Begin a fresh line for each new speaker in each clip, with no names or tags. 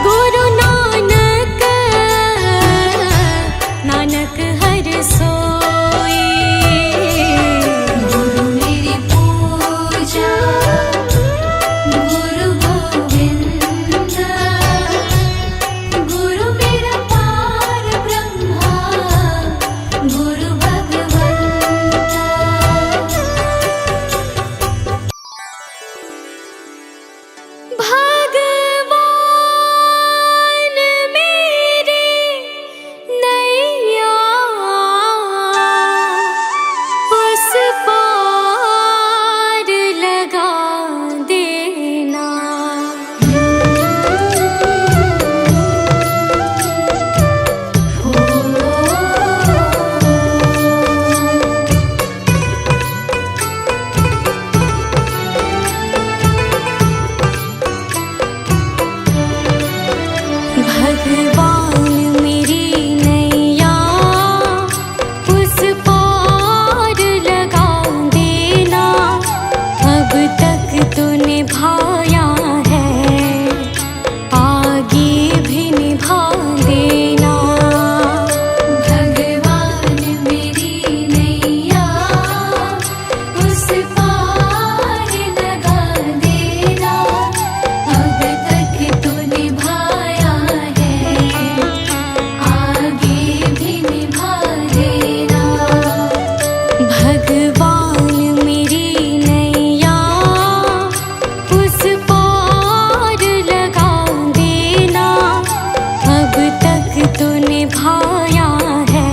गुरु नानक नानक हर सोए। गुरु मेरी पूजा गुरु गोविंद, गुरु मेरा पार ब्रह्मा गुरु भगवंता। भगवान मेरे नैया उस पार लगा देना। भगवान मेरी नैया उस पार लगा देना। अब तक तो निभाया है, आगे भी निभा देना। भगवान मेरी नैया उस पार लगा देना। अब तक तो निभाया है, आगे भी निभा देना। भगवान मेरी नैया उस पार लगा देना। अब तक तो निभाया है,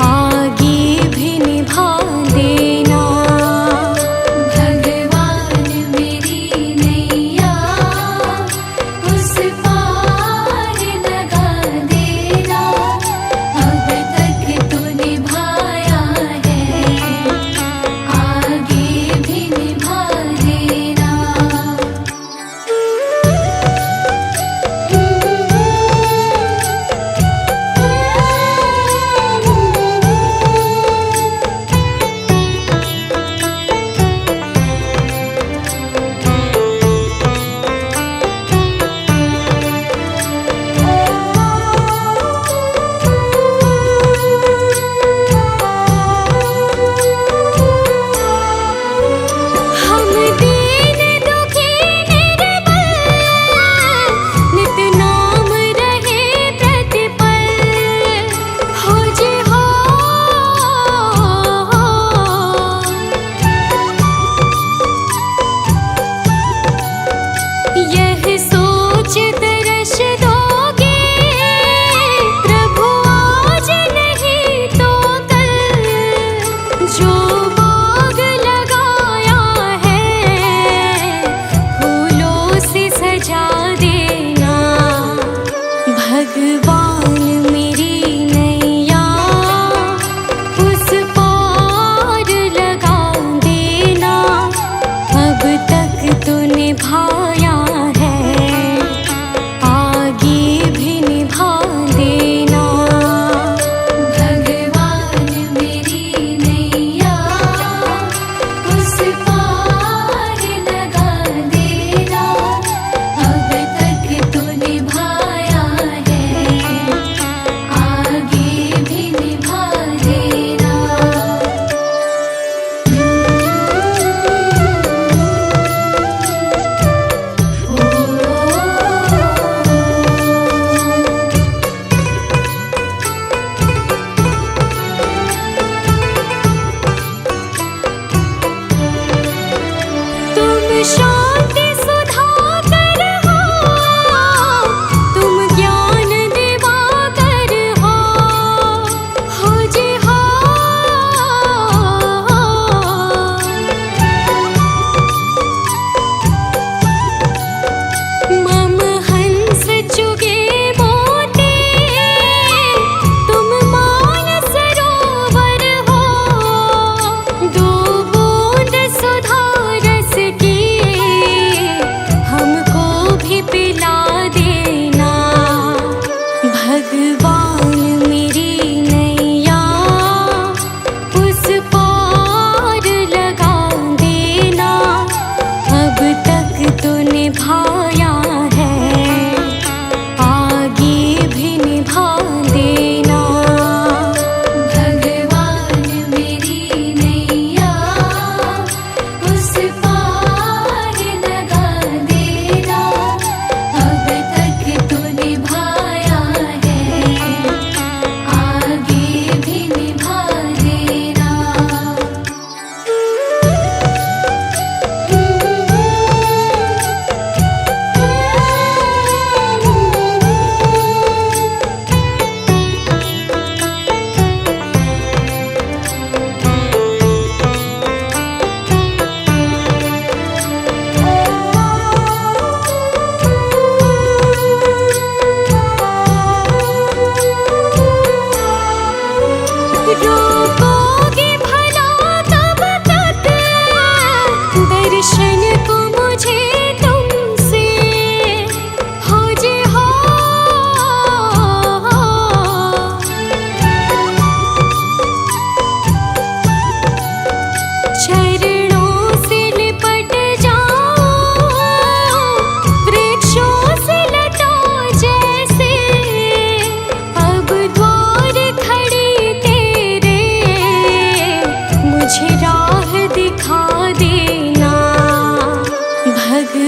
आगे भी निभा देना। भगवान मेरी नैया उस पार लगा देना। अब तक तो निभाया है, आगे भी निभा देना। हम दीन दुखी निर्बल, नित नाम रहे प्रतिपल। हो जी हो, यह सोच दर्श दोगे प्रभु आज नहीं तो कल। जो बाग लगाया है फूलों से सजा देना। भगवान मेरी नैया उस पार लगा देना। अब तक तो निभाया है, आगे भी निभा देना। भगवान मेरी नैया उस पार लगा देना। अब तक तो निभाया है, आगे भी निभा देना।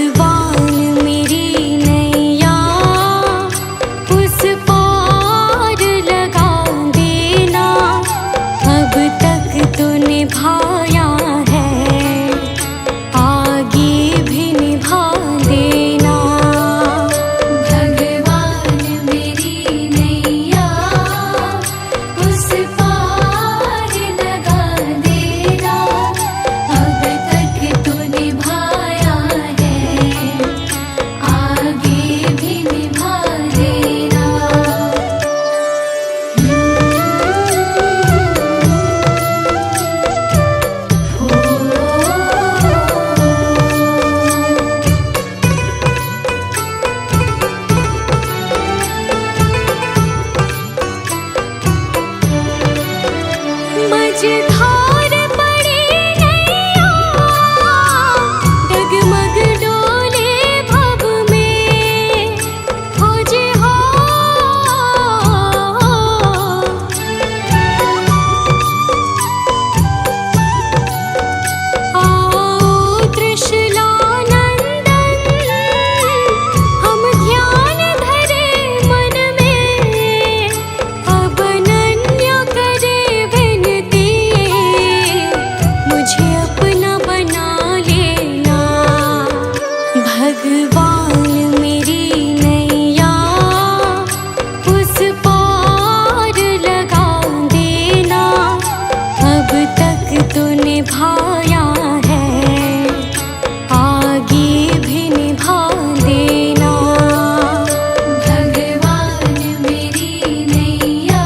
भगवान मेरी नैया उस पार लगा देना, अब तक तो निभाया है, आगे भी निभा देना।
भगवान मेरी नैया उस पार लगा देना, अब तक तो निभाया है, आगे भी निभा देना।
मझधार पड़ी नैया, डगमग डोले भव में, खोजे हो आओ त्रिशूलानंदन, हम ध्यान धरे मन में, अब अनन्य करे विनती, मुझे अपना बना लेना। भगवान मेरी नैया उस पार लगा देना, अब तक तो निभाया है, आगे भी निभा देना।
भगवान मेरी नैया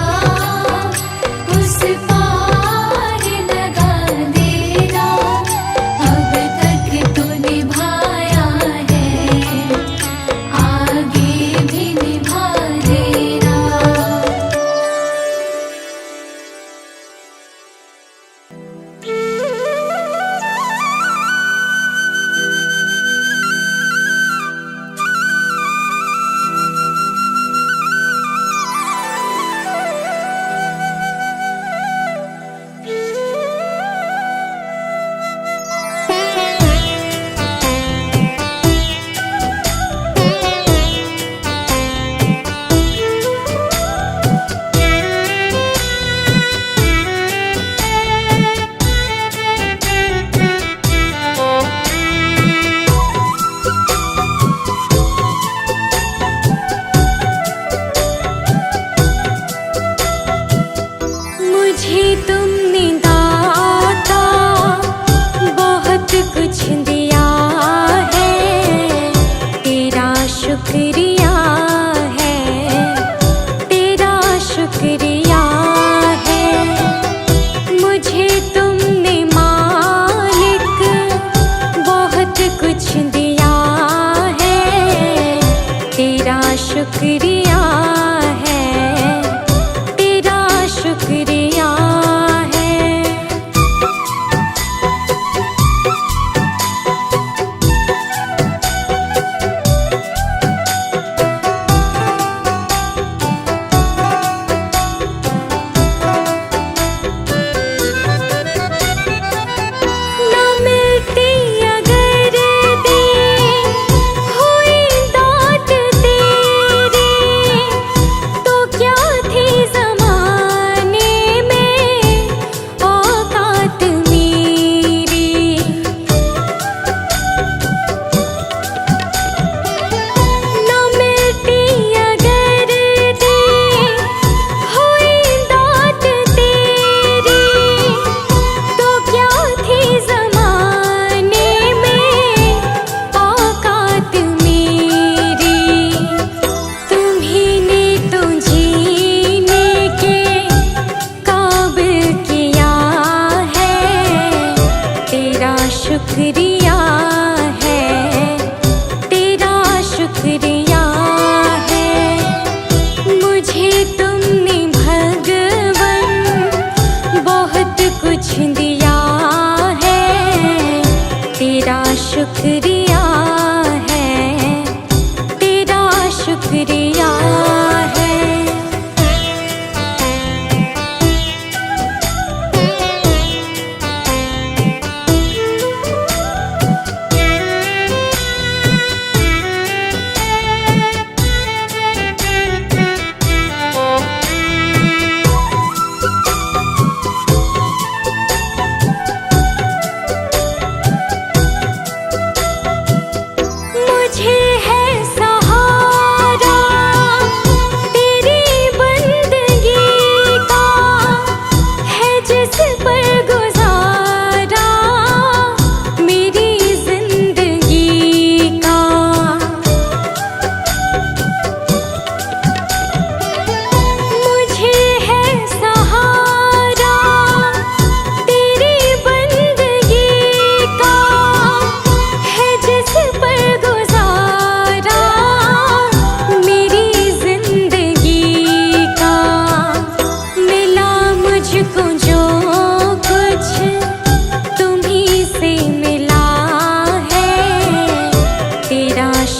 उस पार लगा देना, अब तक तो निभाया है, आगे भी निभा देना।
मुझे तुमने दाता बहुत कुछ दिया है, तेरा शुक्रिया है, तेरा शुक्रिया है। मुझे तुमने मालिक बहुत कुछ दिया है, तेरा शुक्रिया है, तेरा शुक्रिया है। न मिलती अगर दी हुई दात तेरी,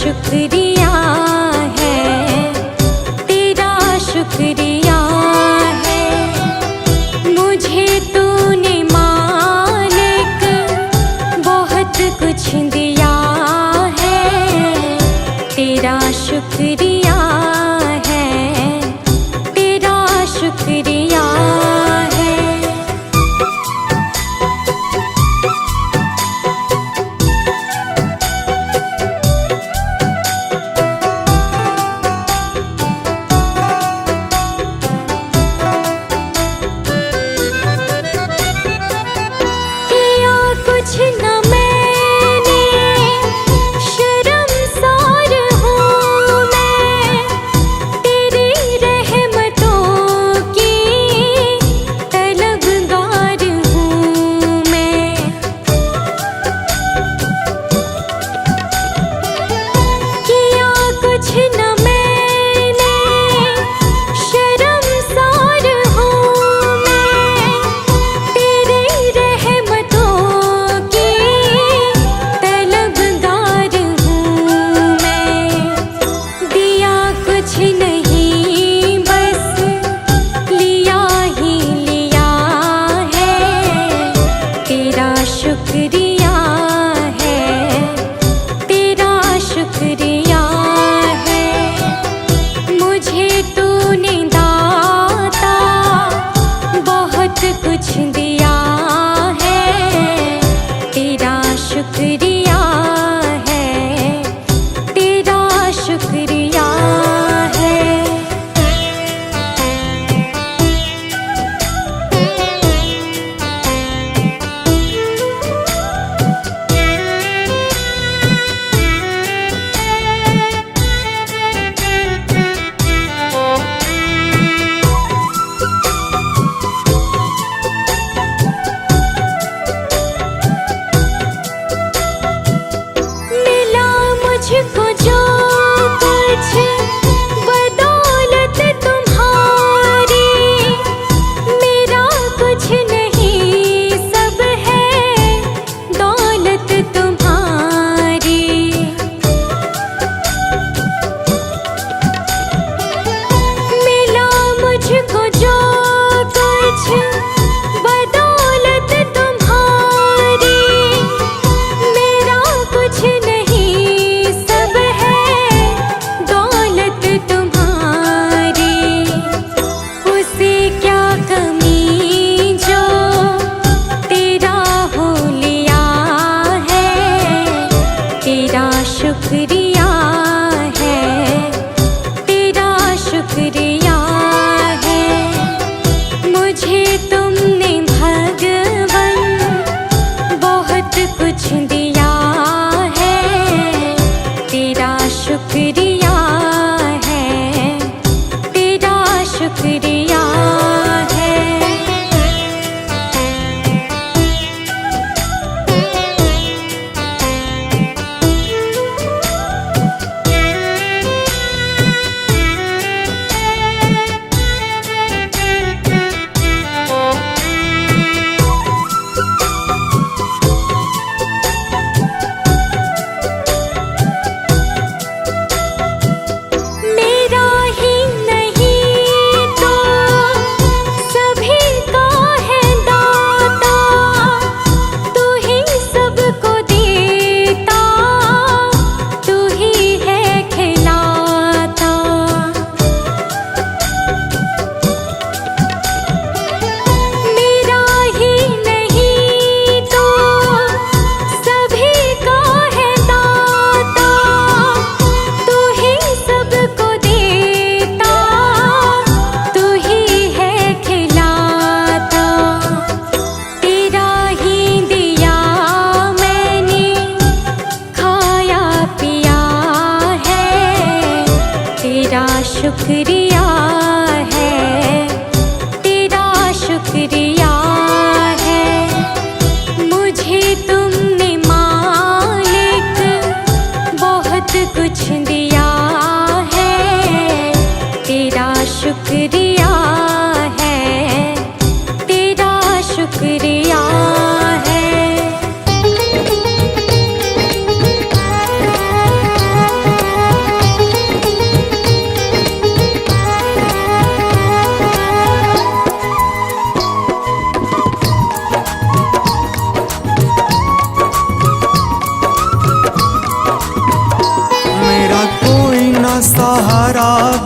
शुक्रिया है, तेरा शुक्रिया है। मुझे तूने मालिक बहुत कुछ दिया है, तेरा शुक्रिया है, तेरा शुक्रिया है। किया कुछ न मैंने, शर्मसार हूँ मैं, तेरी रहमतों की तलबगार हूँ मैं। किया कुछ न मैंने, शर्मसार हूँ मैं, तेरी रहमतों की तलबगार हूँ मैं। दिया कुछ नहीं बस लिया ही लिया है, तेरा शुक्रिया है, तेरा शुक्रिया है। मुझे तूने दाता बहुत कुछ दिया है, तेरा शुक्रिया है, तेरा शुक्रिया है। मिला मुझको जो कुछ बदौलत तुम्हारी, मेरा कुछ नहीं सब है दौलत तुम्हारी। मिला मुझको जो कुछ बदौलत तुम्हारी, मेरा कुछ नहीं सब है दौलत तुम्हारी। उसे क्या कमी जो तेरा हो लिया है, तेरा शुक्रिया है, तेरा शुक्रिया है। मुझे तुमने भगवन बहुत कुछ दिया है, तेरा शुक्रिया है, तेरा शुक्रिया है। मेरा ही नहीं तो सभी का है दाता, तू ही सबको देता, तू ही है खिलाता। मेरा ही नहीं तो सभी का है दाता, तू ही सबको देता, तू ही है खिलाता। तेरा ही दिया मैंने खाया पिया है, तेरा शुक्रिया है, तेरा शुक्रिया है। मुझे तुमने मालिक बहुत कुछ दिया है, तेरा शुक्रिया है, तेरा शुक्रिया है।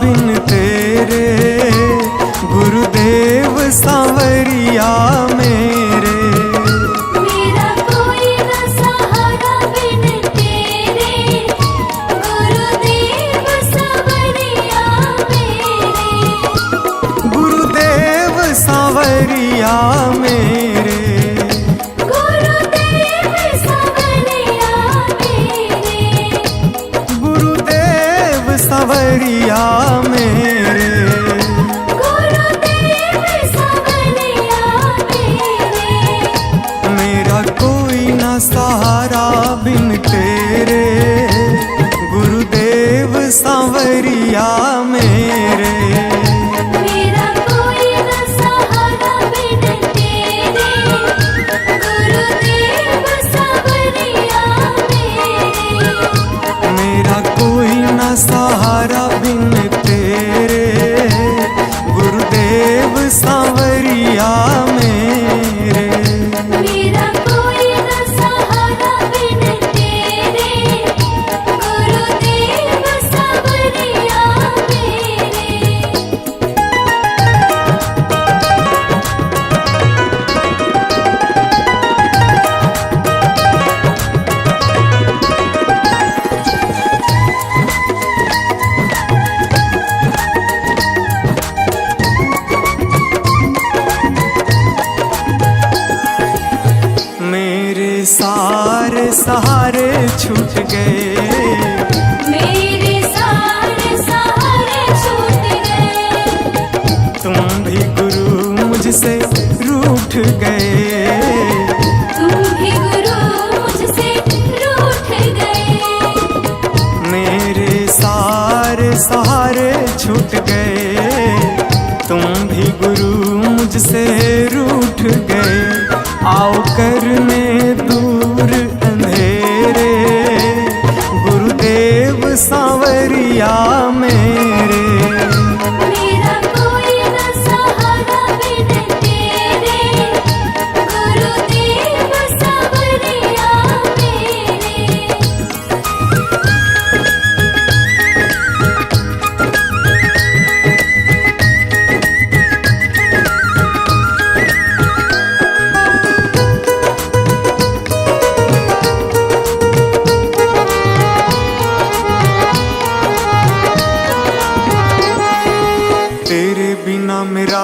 बिन तेरे, गुरुदेव सांवरिया मेरे।
मेरा कोई न सहारा बिन तेरे, गुरुदेव सांवरिया मेरे।
गुरुदेव सांवरिया मेरे,
गुरुदेव सांवरिया मेरे।
गुरुदेव सांवरिया मेरे।
गुरुदेव सांवरिया मेरे।
मेरा कोई ना सहारा बिन तेरे, गुरुदेव सांवरिया मेरे।
मेरा कोई न सहारा बिन तेरे, गुरुदेव सांवरिया मेरे।
मेरा कोई ना सहारा बिन तेरे, गुरुदेव सांवरिया मेरे।
मेरा कोई न सहारा बिन तेरे, गुरुदेव सांवरिया मेरे।
मेरे सारे सहारे छूट गए,
मेरे सारे सहारे छूट गए।
तुम भी गुरु मुझसे रूठ गए।
तुम भी गुरु मुझसे रूठ गए।
मेरे सारे सहारे छूट गए, तुम भी गुरु मुझसे रूठ गए। आओ करने दूर अंधेरे, गुरुदेव सांवरिया मेरे।
मेरा कोई न सहारा बिन तेरे, गुरुदेव सांवरिया मेरे।
तेरे बिना मेरा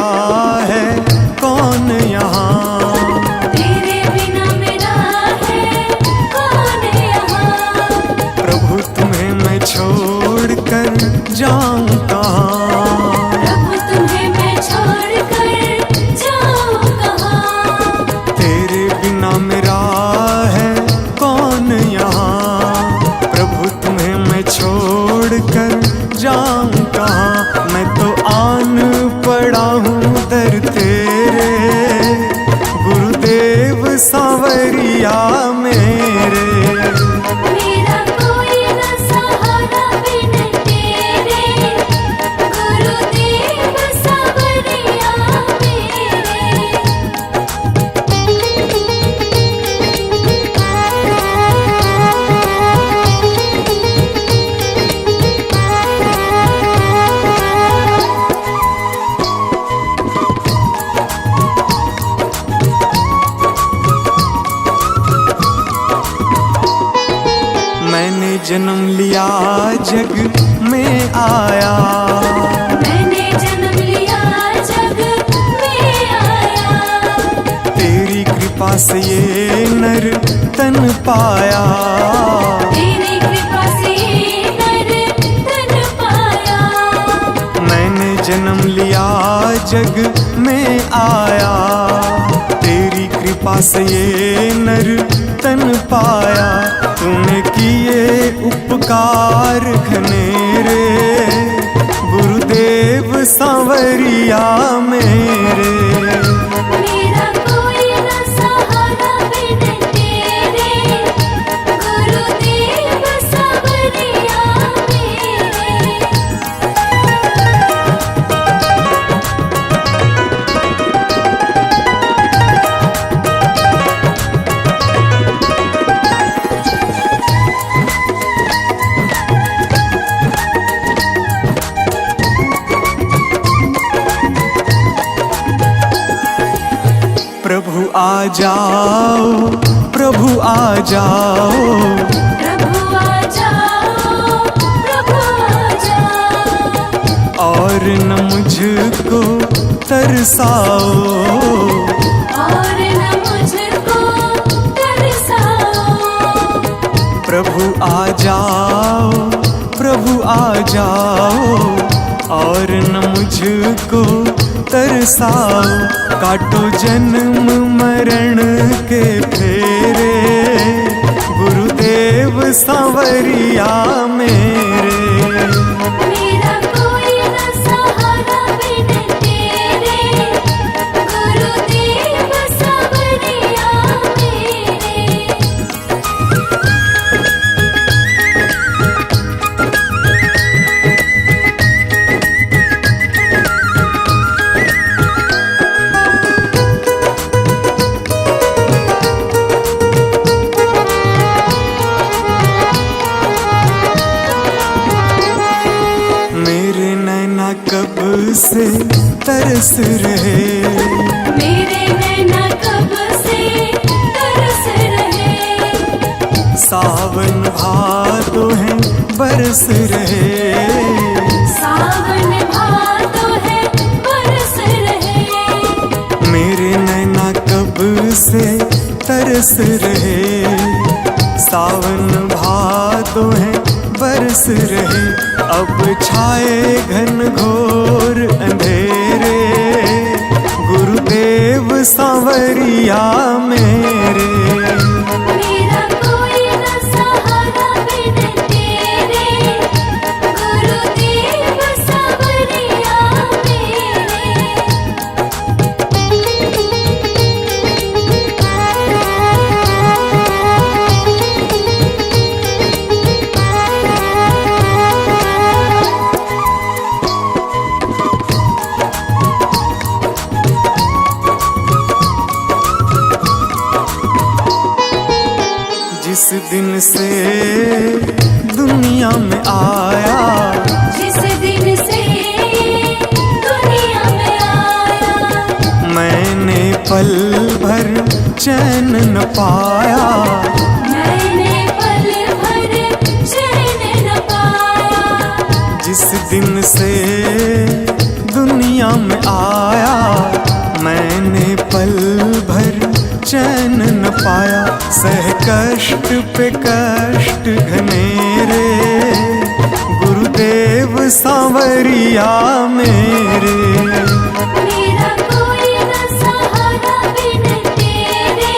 है कौन यहाँ,
तेरे बिना मेरा है कौन यहाँ।
प्रभु तुम्हें मैं छोड़ कर जाऊं कहाँ।
प्रभु तुम्हें मैं छोड़ कर जाऊं कहाँ।
तेरे बिना मेरा है कौन यहाँ, प्रभु तुम्हें मैं छोड़ कर जाऊं कहाँ। मैं तो आन पड़ा हूँ दर तेरे, गुरुदेव सांवरिया मेरे।
मेरा कोई न सहारा बिन तेरे, गुरुदेव सांवरिया मेरे।
मैंने जन्म लिया जग में आया,
मैंने जन्म लिया जग में आया।
तेरी कृपा से ये नर तन पाया।
तेरी कृपा से नर तन पाया।
मैंने जन्म लिया जग में आया, तेरी कृपा से ये नर तन पाया। तूने किए उपकार घनेरे, गुरुदेव सांवरिया मेरे।
मेरा कोई न सहारा बिन तेरे, गुरुदेव सांवरिया मेरे।
जाओ प्रभु आ जाओ,
प्रभु आ जाओ, प्रभु आ जाओ,
और न मुझको तरसाओ,
और न मुझको तरसाओ।
प्रभु आ जाओ प्रभु आ जाओ, और न मुझको तरसाओ। काटो जन्म मरण के फेरे, गुरुदेव सांवरिया मेरे।
मेरा कोई न सहारा बिन तेरे, गुरुदेव सांवरिया मेरे।
मेरे नैना कब से तरस रहे,
मेरे नैना कब से तरस रहे,
सावन भादो है बरस रहे,
सावन भादो है बरस रहे।
मेरे नैना कब से तरस रहे, सावन भादो है बरस रहे। अब छाए घन घोर अंधेरे, गुरुदेव सांवरिया मेरे।
मेरा कोई न सहारा बिन तेरे, गुरुदेव सांवरिया
जिस दिन से दुनिया में आया,
जिस दिन से दुनिया में आया,
मैंने पल भर चैन न पाया,
मैंने पल भर चैन न पाया।
जिस दिन से दुनिया में आया, मैंने पल भर चैन न पाया। सह कष्ट पे कष्ट घनेरे, गुरुदेव सांवरिया मेरे।
मेरा कोई न सहारा बिन तेरे,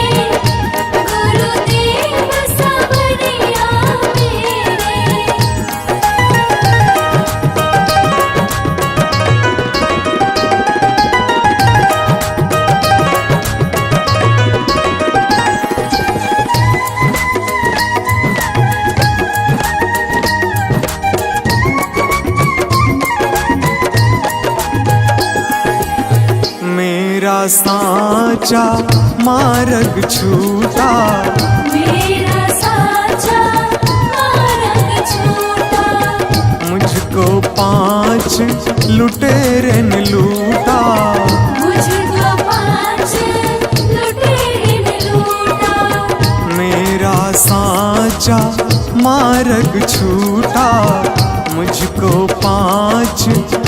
गुरुदेव सांवरिया मेरे।
मेरा साचा मार्ग छूटा,
मेरा साचा मार्ग छूटा,
मुझको 5 लुटेरे ने लूटा,
मुझको 5 लुटेरे ने लूटा।
मेरा साचा मार्ग छूटा, मुझको 5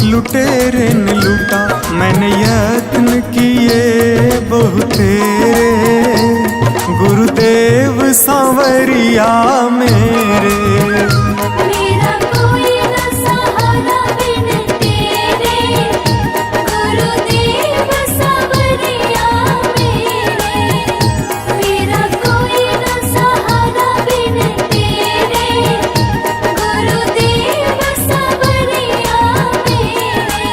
लुटेरे ने लूटा। मैंने यत्न किए बहुतेरे, गुरुदेव सांवरिया मेरे।
मेरा कोई न सहारा बिन तेरे, गुरुदेव सांवरिया मेरे। मेरा कोई न सहारा बिन तेरे, गुरुदेव सांवरिया मेरे।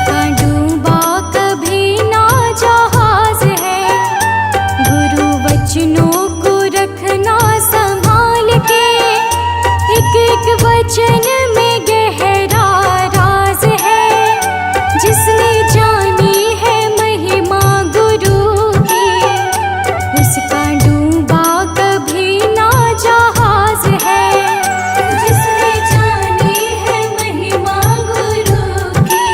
उसका डूबा कभी ना जहाज है। गुरु वचनों को रखना संभाल के, एक एक वचन में गहरा राज है। जिसने जानी है महिमा गुरु की, उसका डूबा कभी ना जहाज है। जिसने जानी है महिमा गुरु की,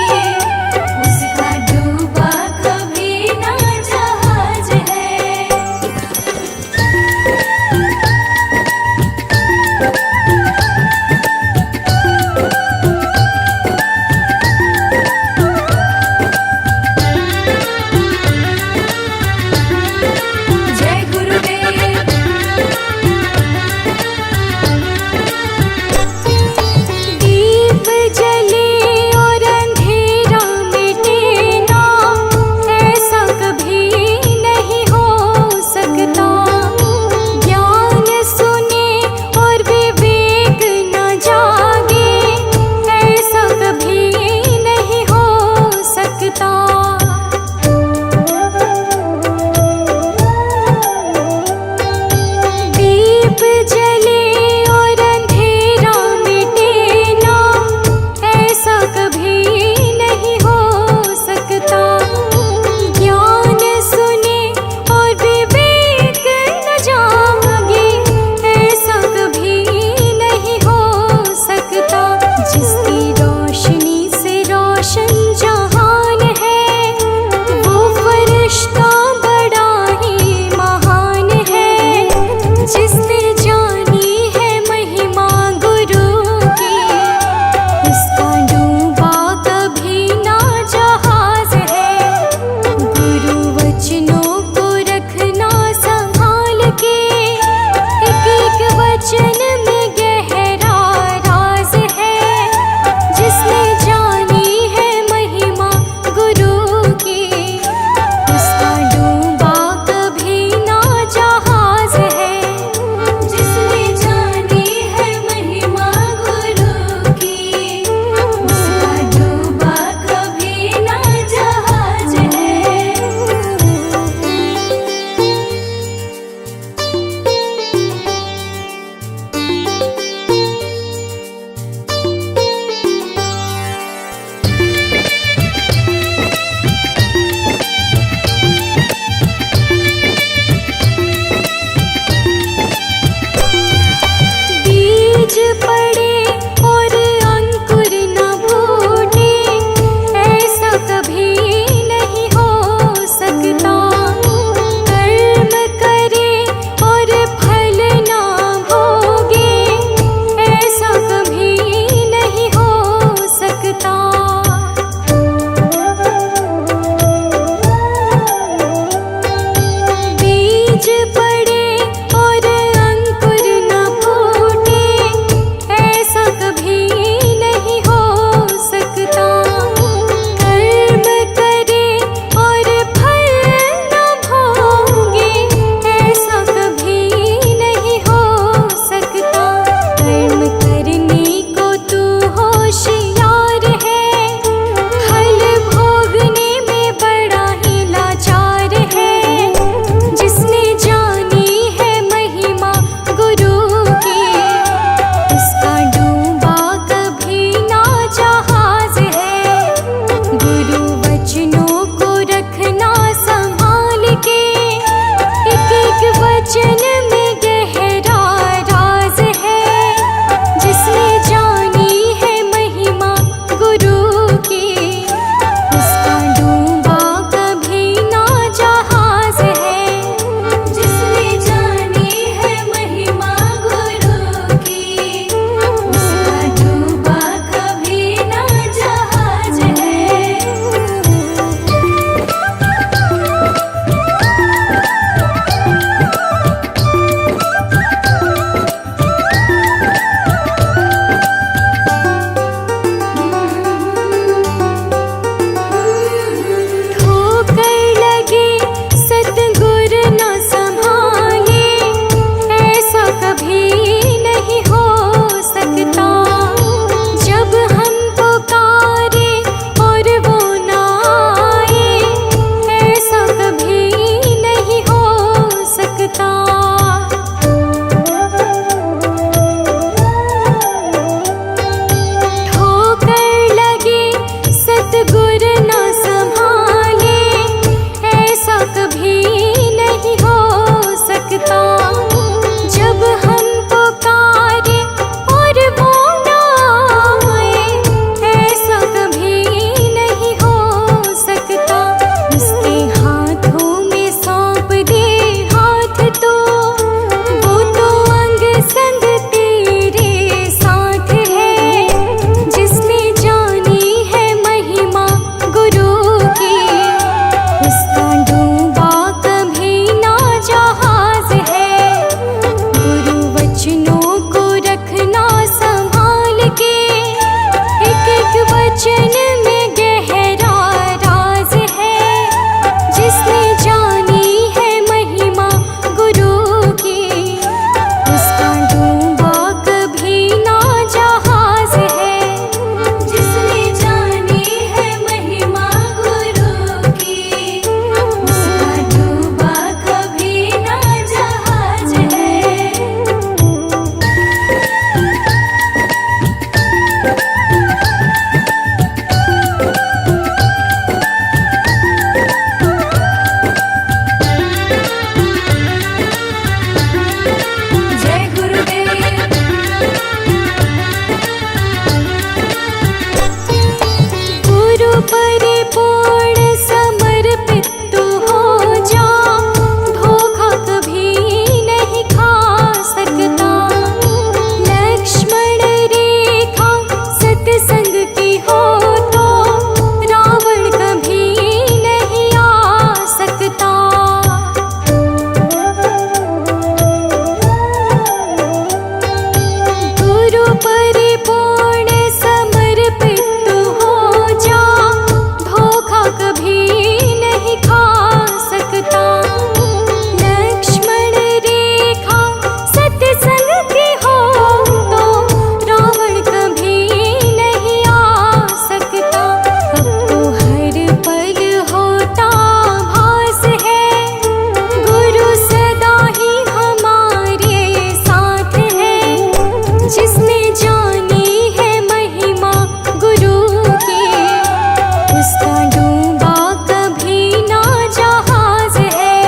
उसका डूबा कभी ना जहाज है।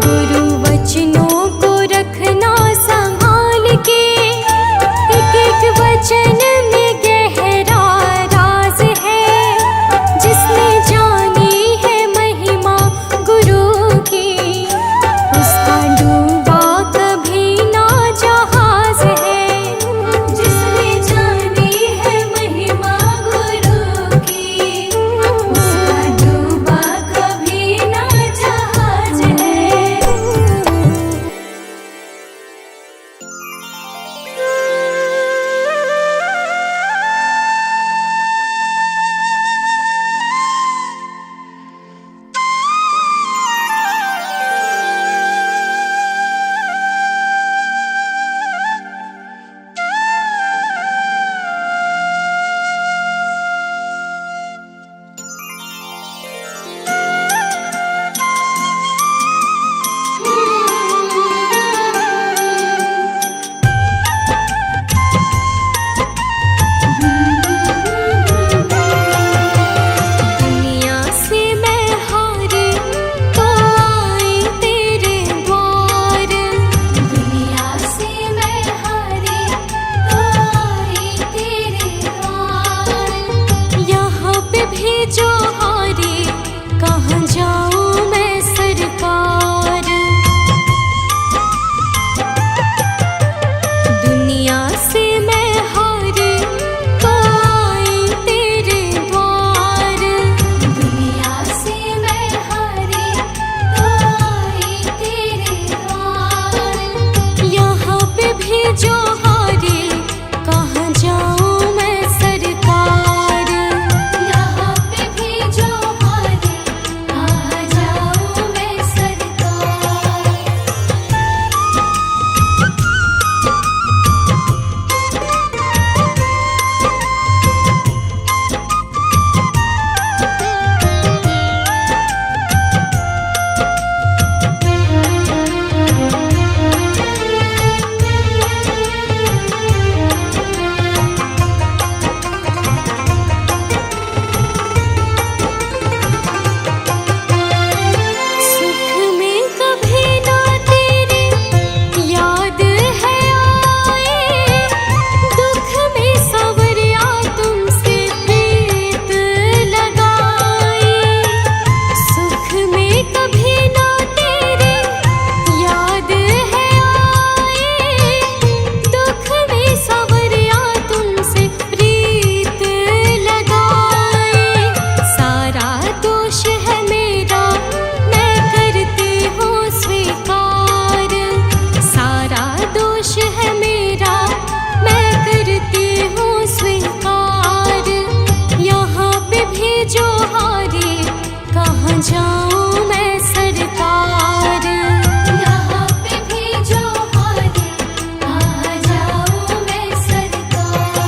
गुरु वचनों को रखना संभाल के, एक एक वचन में गहरा राज है। जिसने जानी है महिमा गुरु की, उसका डूबा कभी ना जहाज है।
जिसने जानी है महिमा गुरु की, उसका डूबा कभी ना जहाज है।
दुनिया से मैं हारी तो आई तेरे द्वार।
दुनिया से मैं हारी तो आई तेरे द्वार।
यहाँ पे भी जो हारी, कहाँ जाऊँ मैं सरकार। दुनिया से मैं हारी तो आई तेरे द्वार।
दुनिया से मैं हारी तो आई तेरे द्वार।
यहाँ पे भी जो हारी, कहाँ जाऊँ मैं सरकार।
यहाँ पे भी जो हारी, कहाँ जाऊँ मैं सरकार।
सुख में कभी ना तेरी याद है आए, दुख में सवरिया तुमसे प्रीत लगाए। सुख में कभी ना तेरी याद है आए, दुख में सवरिया तुमसे प्रीत लगाए। सारा दोष है मेरा, मैं करती हूँ स्वीकार। सारा दोष है मेरा, मैं करती हूँ स्वीकार। यहाँ पे भी जो हारी, कहाँ जाऊँ मैं सरकार।
यहाँ पे भी जो हारी, कहाँ जाऊँ मैं सरकार।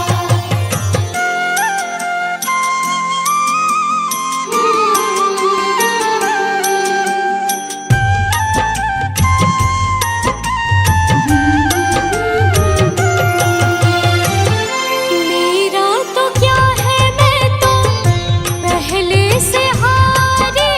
मेरा तो क्या है, मैं तो पहले से हारी।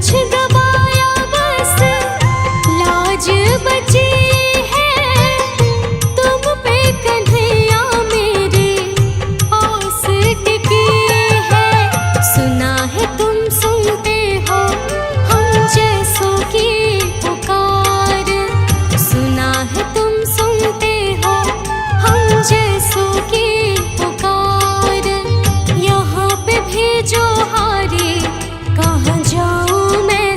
कुछ दबाया बस लाज बची है तुम पे कन्हैया मेरे आस टिकी है। सुना है तुम सुनते हो हम जैसों की पुकार, सुना है तुम सुनते हो हम जैसों की पुकार। यहाँ पे भेजो हारे कहाँ जाऊँ मैं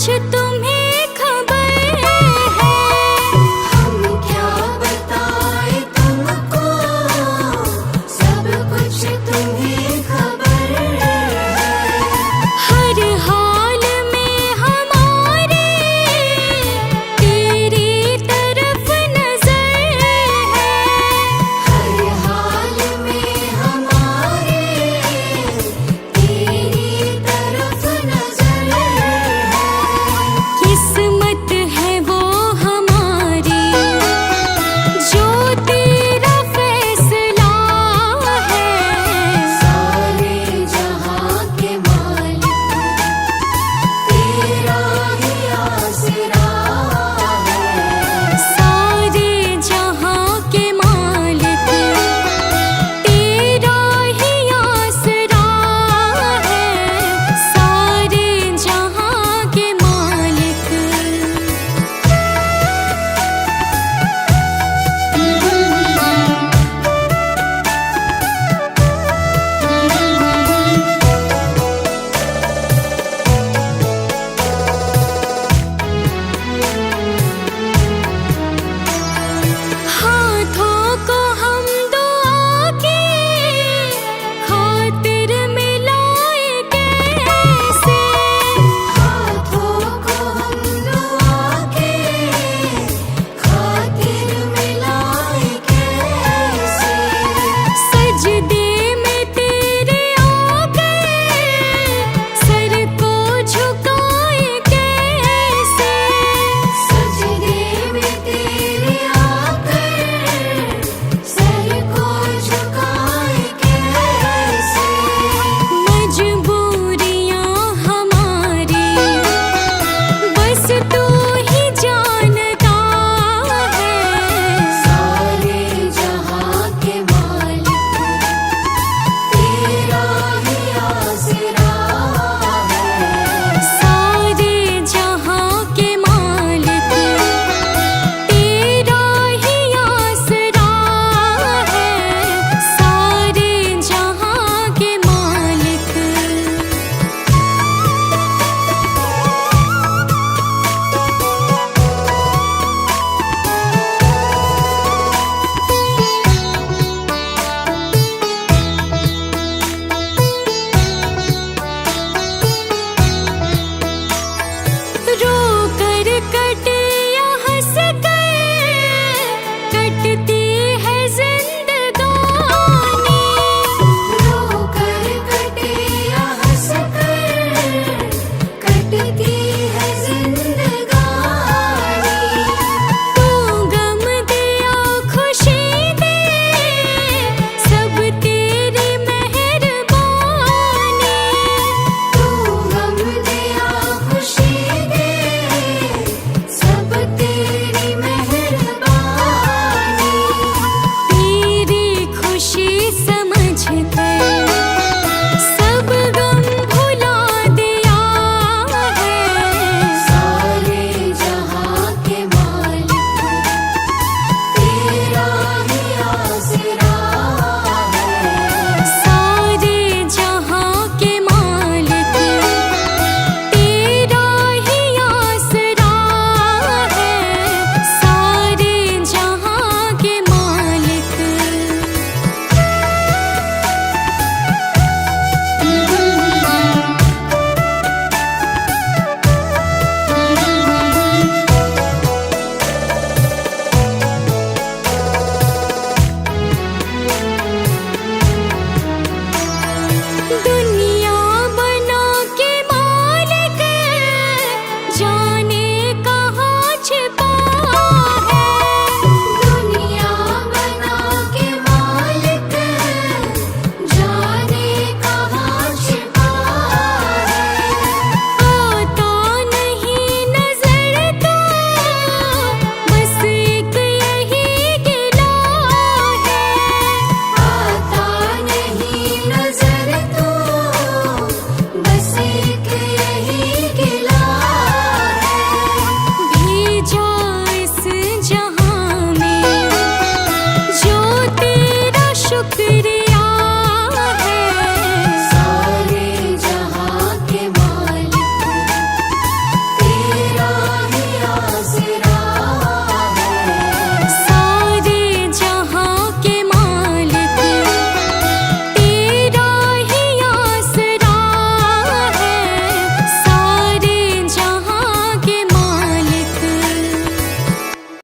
कुछ तो